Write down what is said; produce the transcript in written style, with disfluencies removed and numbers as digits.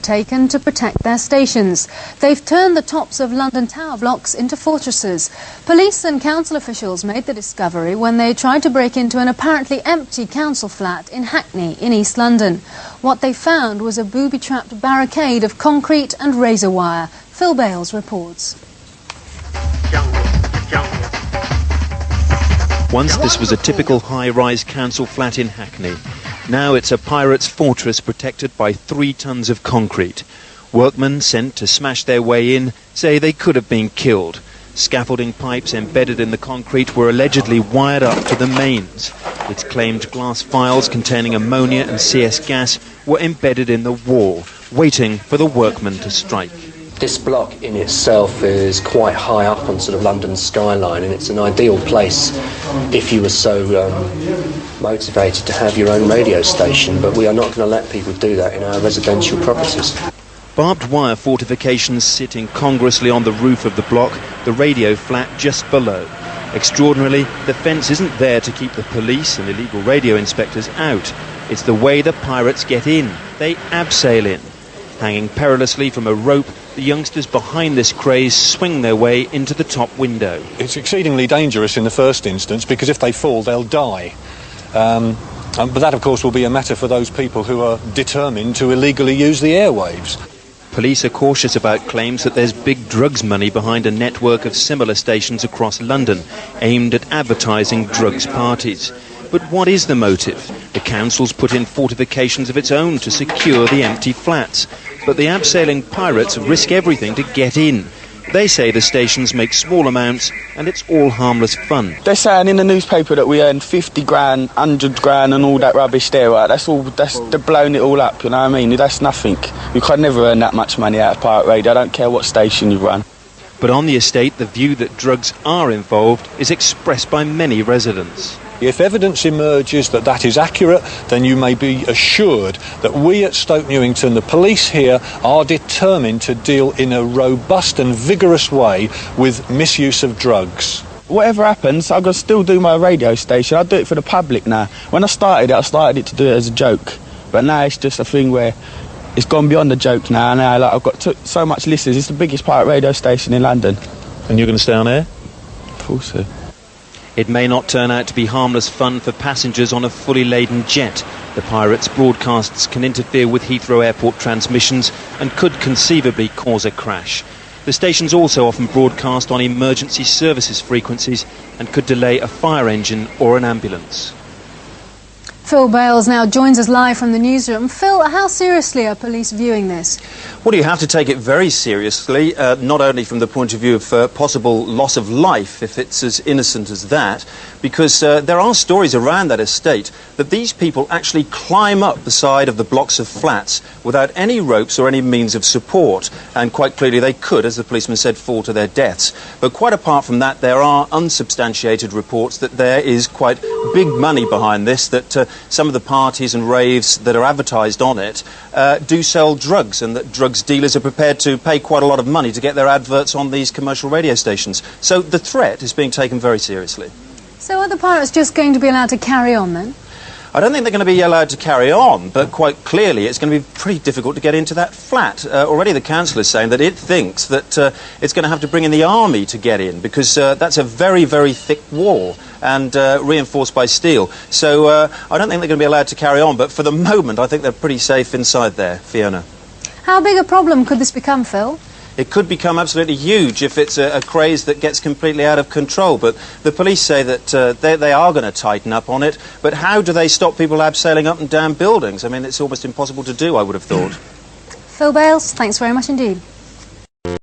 taken to protect their stations. They've turned the tops of London tower blocks into fortresses. Police and council officials made the discovery when they tried to break into an apparently empty council flat in Hackney in East London. What they found was a booby-trapped barricade of concrete and razor wire. Phil Bales reports. Once this was a typical high-rise council flat in Hackney. Now it's a pirate's fortress protected by 3 tons of concrete. Workmen sent to smash their way in say they could have been killed. Scaffolding pipes embedded in the concrete were allegedly wired up to the mains. It's claimed glass vials containing ammonia and CS gas were embedded in the wall, waiting for the workmen to strike. This block in itself is quite high up on sort of London's skyline, and it's an ideal place if you were so motivated to have your own radio station, but we are not going to let people do that in our residential properties. Barbed wire fortifications sit incongruously on the roof of the block, the radio flat just below. Extraordinarily, the fence isn't there to keep the police and illegal radio inspectors out. It's the way the pirates get in. They abseil in. Hanging perilously from a rope, the youngsters behind this craze swing their way into the top window. It's exceedingly dangerous in the first instance because if they fall, they'll die. But that, of course, will be a matter for those people who are determined to illegally use the airwaves. Police are cautious about claims that there's big drugs money behind a network of similar stations across London, aimed at advertising drugs parties. But what is the motive? The council's put in fortifications of its own to secure the empty flats. But the abseiling pirates risk everything to get in. They say the stations make small amounts and it's all harmless fun. They're saying in the newspaper that we earn 50 grand, 100 grand and all that rubbish there, right? They're blowing it all up, you know what I mean? That's nothing. You could never earn that much money out of pirate radio. I don't care what station you run. But on the estate, the view that drugs are involved is expressed by many residents. If evidence emerges that that is accurate, then you may be assured that we at Stoke Newington, the police here, are determined to deal in a robust and vigorous way with misuse of drugs. Whatever happens, I'm going to still do my radio station. I'll do it for the public now. When I started it to do it as a joke. But now it's just a thing where it's gone beyond the joke now. I've got so much listeners. It's the biggest pirate radio station in London. And you're going to stay on air? Of course, sir. It may not turn out to be harmless fun for passengers on a fully laden jet. The pirates' broadcasts can interfere with Heathrow Airport transmissions and could conceivably cause a crash. The stations also often broadcast on emergency services frequencies and could delay a fire engine or an ambulance. Phil Bales now joins us live from the newsroom. Phil, how seriously are police viewing this? Well, you have to take it very seriously, not only from the point of view of possible loss of life, if it's as innocent as that, because there are stories around that estate that these people actually climb up the side of the blocks of flats without any ropes or any means of support, and quite clearly they could, as the policeman said, fall to their deaths. But quite apart from that, there are unsubstantiated reports that there is quite big money behind this, that some of the parties and raves that are advertised on it do sell drugs, and that drugs dealers are prepared to pay quite a lot of money to get their adverts on these commercial radio stations. So the threat is being taken very seriously. So are the pirates just going to be allowed to carry on then? I don't think they're going to be allowed to carry on, but quite clearly it's going to be pretty difficult to get into that flat. Already the council is saying that it thinks that it's going to have to bring in the army to get in, because that's a very, very thick wall and reinforced by steel. So I don't think they're going to be allowed to carry on, but for the moment I think they're pretty safe inside there. Fiona. How big a problem could this become, Phil? It could become absolutely huge if it's a craze that gets completely out of control. But the police say that they are going to tighten up on it. But how do they stop people abseiling up and down buildings? I mean, it's almost impossible to do, I would have thought. Phil Bales, thanks very much indeed.